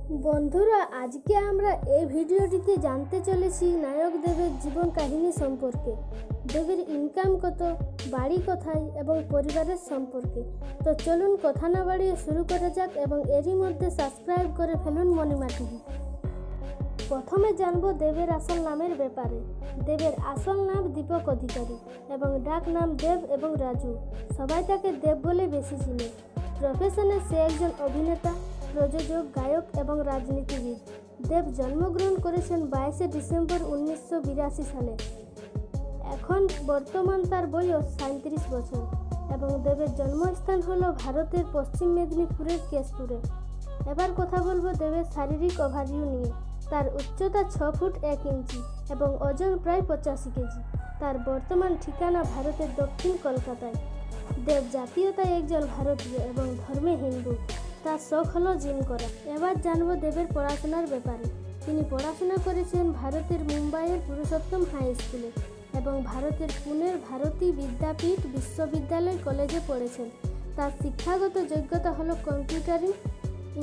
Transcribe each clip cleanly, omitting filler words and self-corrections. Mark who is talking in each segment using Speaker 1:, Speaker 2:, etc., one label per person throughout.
Speaker 1: বন্ধুরা, আজকে আমরা এই ভিডিওটিতে জানতে চলেছি নায়ক দেবের জীবন কাহিনী সম্পর্কে। দেবের ইনকাম কত, বাড়ি কোথায় এবং পরিবারের সম্পর্কে। তো চলুন কথা না বাড়িয়ে শুরু করা যাক এবং এরই মধ্যে সাবস্ক্রাইব করে ফেলুন মণিমা টিভি। প্রথমে জানবো দেবের আসল নামের ব্যাপারে। দেবের আসল নাম দীপক অধিকারী এবং ডাক নাম দেব এবং রাজু। সবাই তাকে দেব বলে বেশি চিনে। প্রফেশনে সে একজন অভিনেতা, প্রযোজক, গায়ক এবং রাজনীতিবিদ। দেব জন্মগ্রহণ করেছেন 22শে ডিসেম্বর 1982 সালে। এখন বর্তমান তার বয়স 37 বছর এবং দেবের জন্মস্থান হলো ভারতের পশ্চিম মেদিনীপুরের কেশপুরে। এবার কথা বলবো দেবের শারীরিক ওভারভিউ নিয়ে। তার উচ্চতা 6 ফুট 1 ইঞ্চি এবং ওজন প্রায় 85 কেজি। তার বর্তমান ঠিকানা ভারতের দক্ষিণ কলকাতায়। দেব জাতীয়তায় একজন ভারতীয় এবং ধর্মে হিন্দু। তার শখ হলো জিম করা। এবার জানবো দেবের পড়াশোনার ব্যাপারে। তিনি পড়াশোনা করেছেন ভারতের মুম্বাইয়ের পুরুষোত্তম হাই স্কুলে এবং ভারতের পুনের ভারতী বিদ্যাপীঠ বিশ্ববিদ্যালয় কলেজে পড়েছেন। তার শিক্ষাগত যোগ্যতা হলো কম্পিউটারিং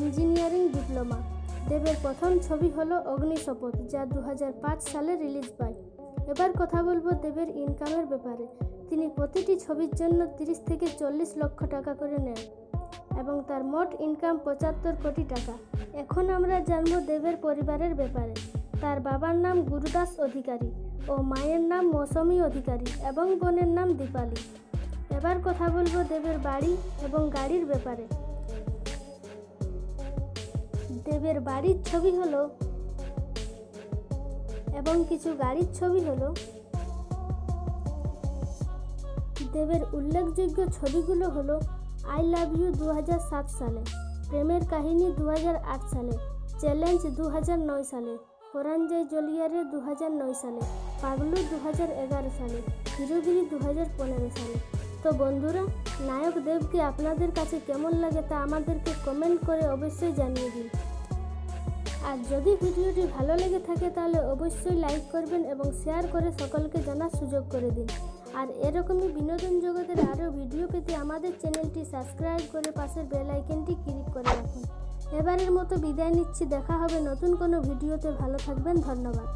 Speaker 1: ইঞ্জিনিয়ারিং ডিপ্লোমা। দেবের প্রথম ছবি হলো অগ্নিশপথ, যা 2005 সালে রিলিজ পায়। এবার কথা বলবো দেবের ইনকামের ব্যাপারে। তিনি প্রতিটি ছবির জন্য 30 থেকে 40 লক্ষ টাকা করে নেন এবং তার মোট ইনকাম 75 কোটি টাকা। এখন আমরা জানবো দেবের পরিবারের ব্যাপারে। তার বাবার নাম গুরুদাস অধিকারী ও মায়ের নাম মৌসুমী অধিকারী এবং বোনের নাম দীপালি। এবার কথা বলবো দেবের বাড়ি এবং গাড়ির ব্যাপারে। দেবের বাড়ির ছবি হলো এবং কিছু গাড়ির ছবি হলো। দেবের উল্লেখযোগ্য ছবিগুলো হলো আই লাভ ইউ 2007 সালে, প্রেমের কাহিনী 2008 সালে, চ্যালেঞ্জ 2009 সালে, পরাঞ্জয় জলিয়ারে 2009 সালে, পাগলু 2011 সালে, হিরোগিরি 2015 সালে। তো বন্ধুরা, নায়ক দেবকে আপনাদের কাছে কেমন লাগে তা আমাদেরকে কমেন্ট করে অবশ্যই জানিয়ে দিন। আর যদি ভিডিওটি ভালো লেগে থাকে তাহলে অবশ্যই লাইক করবেন এবং শেয়ার করে সকলকে জানার সুযোগ করে দিন। আর এরকমই বিনোদন জগতের আরও ভিডিও পেতে আমাদের চ্যানেলটি সাবস্ক্রাইব করে পাশের বেল আইকনটি ক্লিক করে রাখুন। এবারের মতো বিদায় নিচ্ছি। দেখা হবে নতুন কোনো ভিডিওতে। ভালো থাকবেন। ধন্যবাদ।